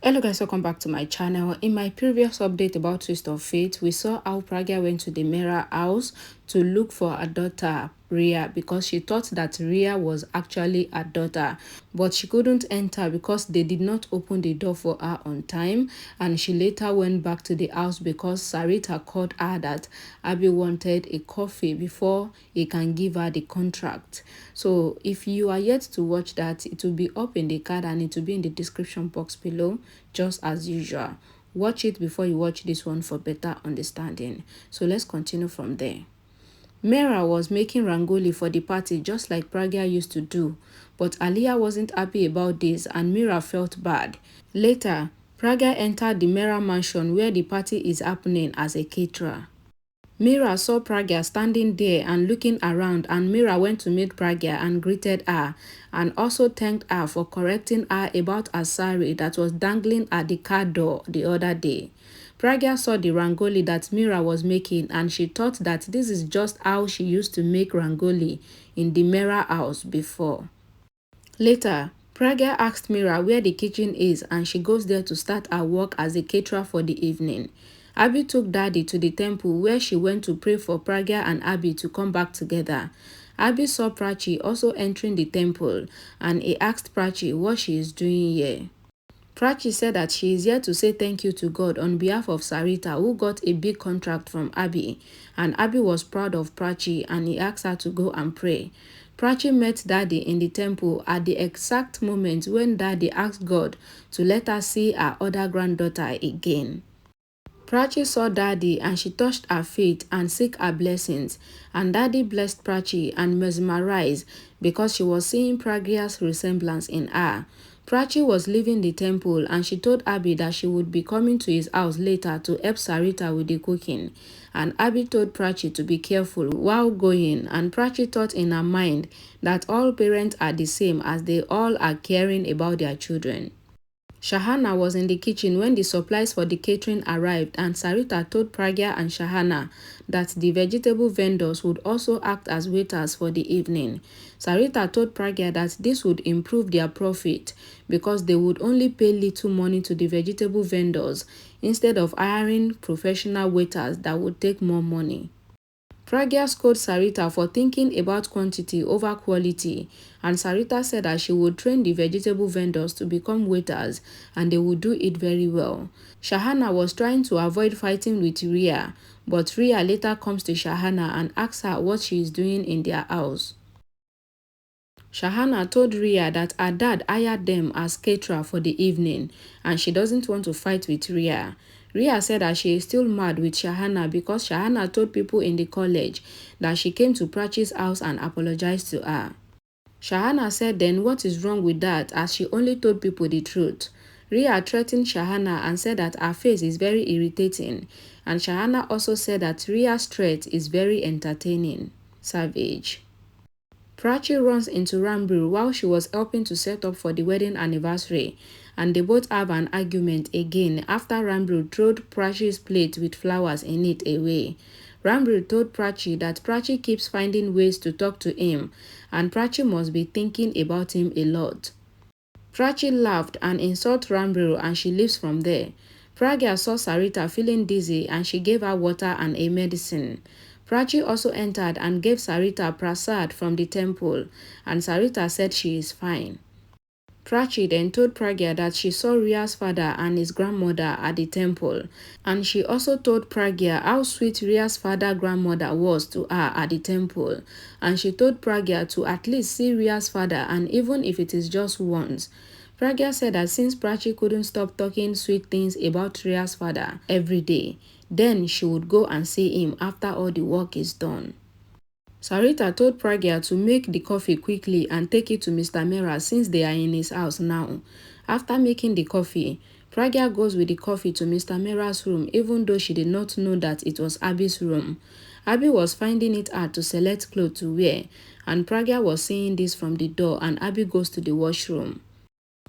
Hello guys, welcome back to my channel. In my previous update about Twist of Fate, we saw how Pragya went to the Mehra house to look for her daughter Ria because she thought that Ria was actually her daughter, but she couldn't enter because they did not open the door for her on time, and she later went back to the house because Sarita called her that Abhi wanted a coffee before he can give her the contract. So if you are yet to watch that, it will be up in the card and it will be in the description box below, just as usual. Watch it before you watch this one for better understanding. So let's continue from there. Mehra was making rangoli for the party just like Pragya used to do, but Aliyah wasn't happy about this and Mehra felt bad. Later, Pragya entered the Mehra mansion where the party is happening as a caterer. Mehra saw Pragya standing there and looking around, and Mehra went to meet Pragya and greeted her and also thanked her for correcting her about her sari that was dangling at the car door the other day. Pragya saw the rangoli that Mehra was making and she thought that this is just how she used to make rangoli in the Mehra house before. Later, Pragya asked Mehra where the kitchen is and she goes there to start her work as a caterer for the evening. Abhi took Daddy to the temple where she went to pray for Pragya and Abhi to come back together. Abhi saw Prachi also entering the temple and he asked Prachi what she is doing here. Prachi said that she is here to say thank you to God on behalf of Sarita, who got a big contract from Abhi, and Abhi was proud of Prachi and he asked her to go and pray. Prachi met Daddy in the temple at the exact moment when Daddy asked God to let her see her other granddaughter again. Prachi saw Daddy and she touched her feet and seek her blessings, and Daddy blessed Prachi and mesmerized because she was seeing Pragya's resemblance in her. Prachi was leaving the temple and she told Abhi that she would be coming to his house later to help Sarita with the cooking, and Abhi told Prachi to be careful while going, and Prachi thought in her mind that all parents are the same as they all are caring about their children. Shahana was in the kitchen when the supplies for the catering arrived, and Sarita told Pragya and Shahana that the vegetable vendors would also act as waiters for the evening. Sarita told Pragya that this would improve their profit because they would only pay little money to the vegetable vendors instead of hiring professional waiters that would take more money. Pragya scolded Sarita for thinking about quantity over quality, and Sarita said that she would train the vegetable vendors to become waiters and they would do it very well. Shahana was trying to avoid fighting with Ria, but Ria later comes to Shahana and asks her what she is doing in their house. Shahana told Ria that her dad hired them as caterer for the evening and she doesn't want to fight with Ria. Ria said that she is still mad with Shahana because Shahana told people in the college that she came to Prachi's house and apologized to her. Shahana said then what is wrong with that as she only told people the truth. Ria threatened Shahana and said that her face is very irritating, and Shahana also said that Ria's threat is very entertaining. Savage. Prachi runs into Ranbir while she was helping to set up for the wedding anniversary, and they both have an argument again after Ranbir threw Prachi's plate with flowers in it away. Ranbir told Prachi that Prachi keeps finding ways to talk to him and Prachi must be thinking about him a lot. Prachi laughed and insulted Ranbir and she leaves from there. Pragya saw Sarita feeling dizzy and she gave her water and a medicine. Prachi also entered and gave Sarita prasad from the temple, and Sarita said she is fine. Prachi then told Pragya that she saw Ria's father and his grandmother at the temple, and she also told Pragya how sweet Ria's father-grandmother was to her at the temple, and she told Pragya to at least see Ria's father, and even if it is just once. Pragya said that since Prachi couldn't stop talking sweet things about Ria's father every day, then she would go and see him after all the work is done. Sarita told Pragya to make the coffee quickly and take it to Mr. Mehra since they are in his house now. After making the coffee, Pragya goes with the coffee to Mr. Mehra's room even though she did not know that it was Abhi's room. Abhi was finding it hard to select clothes to wear, and Pragya was seeing this from the door, and Abhi goes to the washroom.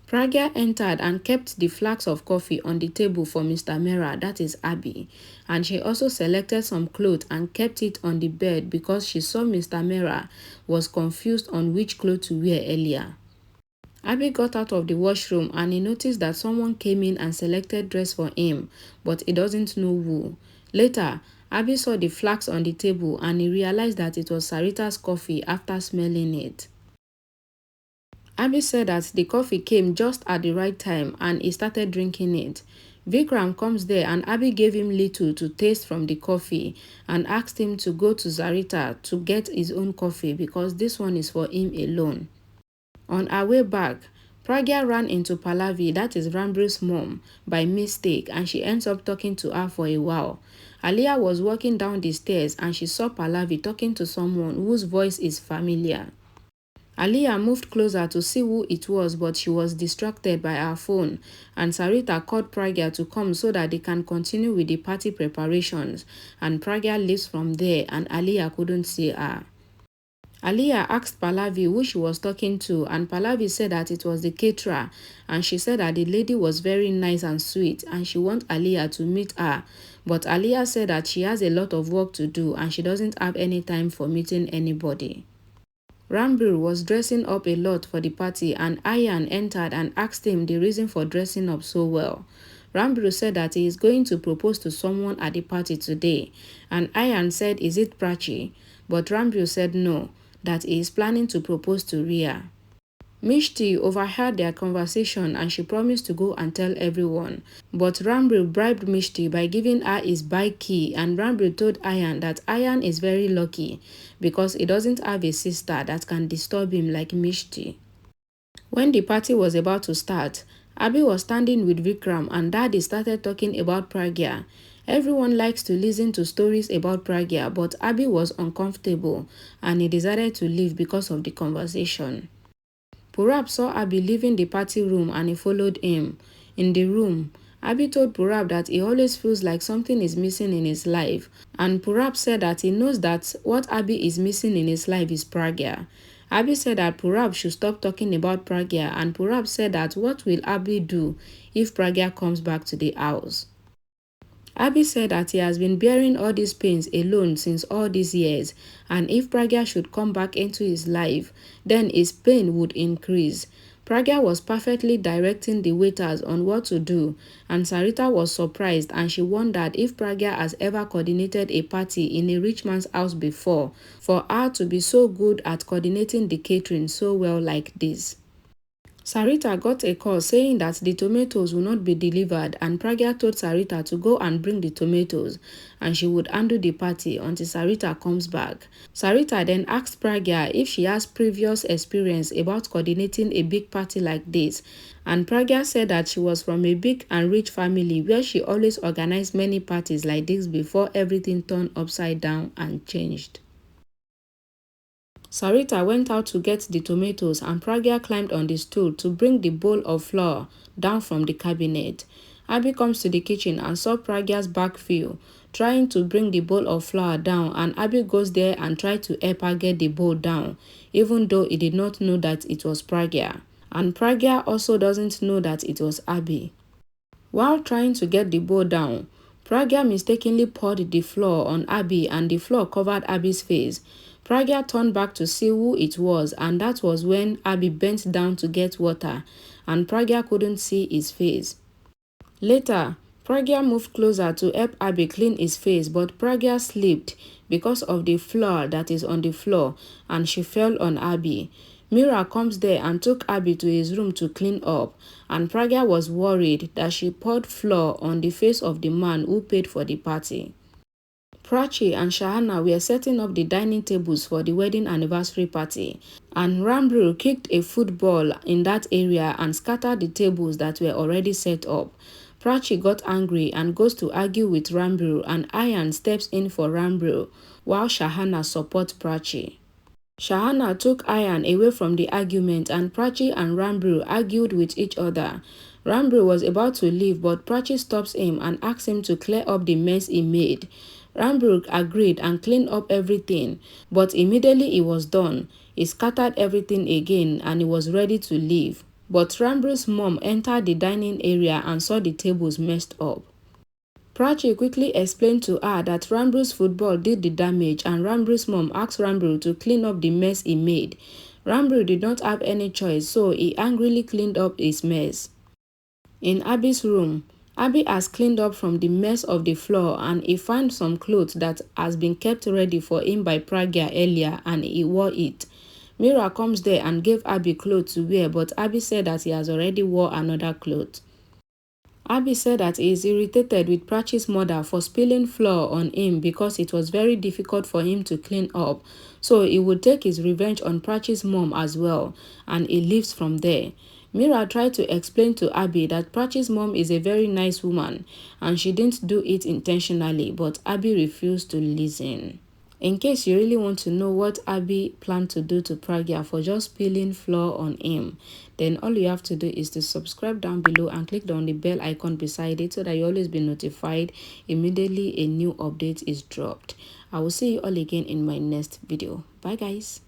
Pragya entered and kept the flask of coffee on the table for Mr. Mehra, that is Abhi, and she also selected some clothes and kept it on the bed because she saw Mr. Mehra was confused on which clothes to wear earlier. Abhi got out of the washroom and he noticed that someone came in and selected dress for him, but he doesn't know who. Later, Abhi saw the flask on the table and he realized that it was Sarita's coffee after smelling it. Abhi said that the coffee came just at the right time and he started drinking it. Vikram comes there and Abhi gave him little to taste from the coffee and asked him to go to Sarita to get his own coffee because this one is for him alone. On our way back, Pragya ran into Pallavi, that is Ranbir's mom, by mistake and she ends up talking to her for a while. Alia was walking down the stairs and she saw Pallavi talking to someone whose voice is familiar. Alia moved closer to see who it was, but she was distracted by her phone, and Sarita called Pragya to come so that they can continue with the party preparations, and Pragya leaves from there and Alia couldn't see her. Alia asked Pallavi who she was talking to, and Pallavi said that it was the caterer, and she said that the lady was very nice and sweet and she wants Alia to meet her, but Alia said that she has a lot of work to do and she doesn't have any time for meeting anybody. Ranbir was dressing up a lot for the party and Ayan entered and asked him the reason for dressing up so well. Ranbir said that he is going to propose to someone at the party today, and Ayan said, "Is it Prachi?" But Ranbir said no, that he is planning to propose to Ria. Mishti overheard their conversation and she promised to go and tell everyone. But Ranbir bribed Mishti by giving her his bike key, and Ranbir told Ayan that Ayan is very lucky because he doesn't have a sister that can disturb him like Mishti. When the party was about to start, Abhi was standing with Vikram and Daddy started talking about Pragya. Everyone likes to listen to stories about Pragya, but Abhi was uncomfortable and he decided to leave because of the conversation. Purab saw Abhi leaving the party room and he followed him. In the room, Abhi told Purab that he always feels like something is missing in his life, and Purab said that he knows that what Abhi is missing in his life is Pragya. Abhi said that Purab should stop talking about Pragya, and Purab said that what will Abhi do if Pragya comes back to the house? Abhi said that he has been bearing all these pains alone since all these years, and if Pragya should come back into his life, then his pain would increase. Pragya was perfectly directing the waiters on what to do, and Sarita was surprised and she wondered if Pragya has ever coordinated a party in a rich man's house before, for her to be so good at coordinating the catering so well like this. Sarita got a call saying that the tomatoes will not be delivered, and Pragya told Sarita to go and bring the tomatoes and she would handle the party until Sarita comes back. Sarita then asked Pragya if she has previous experience about coordinating a big party like this, and Pragya said that she was from a big and rich family where she always organized many parties like this before everything turned upside down and changed. Sarita went out to get the tomatoes and Pragya climbed on the stool to bring the bowl of flour down from the cabinet. Abhi comes to the kitchen and saw Pragya's back view, trying to bring the bowl of flour down, and Abhi goes there and tries to help her get the bowl down, even though he did not know that it was Pragya. And Pragya also doesn't know that it was Abhi. While trying to get the bowl down, Pragya mistakenly poured the flour on Abhi and the flour covered Abhi's face. Pragya turned back to see who it was, and that was when Abhi bent down to get water and Pragya couldn't see his face. Later, Pragya moved closer to help Abhi clean his face, but Pragya slipped because of the flour that is on the floor and she fell on Abhi. Mehra comes there and took Abhi to his room to clean up, and Pragya was worried that she poured flour on the face of the man who paid for the party. Prachi and Shahana were setting up the dining tables for the wedding anniversary party, and Ranbir kicked a football in that area and scattered the tables that were already set up. Prachi got angry and goes to argue with Ranbir, and Ayan steps in for Ranbir while Shahana supports Prachi. Shahana took Ayan away from the argument, and Prachi and Ranbir argued with each other. Ranbir was about to leave, but Prachi stops him and asks him to clear up the mess he made. Ranbir agreed and cleaned up everything, but immediately he was done, he scattered everything again and he was ready to leave. But Ranbir's mom entered the dining area and saw the tables messed up. Prachi quickly explained to her that Ranbir's football did the damage, and Ranbir's mom asked Ranbir to clean up the mess he made. Ranbir did not have any choice, so he angrily cleaned up his mess. In Abhi's room, Abhi has cleaned up from the mess of the floor and he found some clothes that has been kept ready for him by Pragya earlier and he wore it. Mehra comes there and gave Abhi clothes to wear, but Abhi said that he has already wore another cloth. Abhi said that he is irritated with Prachi's mother for spilling flour on him because it was very difficult for him to clean up, so he would take his revenge on Prachi's mom as well, and he leaves from there. Mehra tried to explain to Abhi that Prachi's mom is a very nice woman and she didn't do it intentionally, but Abhi refused to listen. In case you really want to know what Abhi planned to do to Pragya for just spilling flour on him, then all you have to do is to subscribe down below and click on the bell icon beside it so that you always be notified immediately a new update is dropped. I will see you all again in my next video. Bye guys.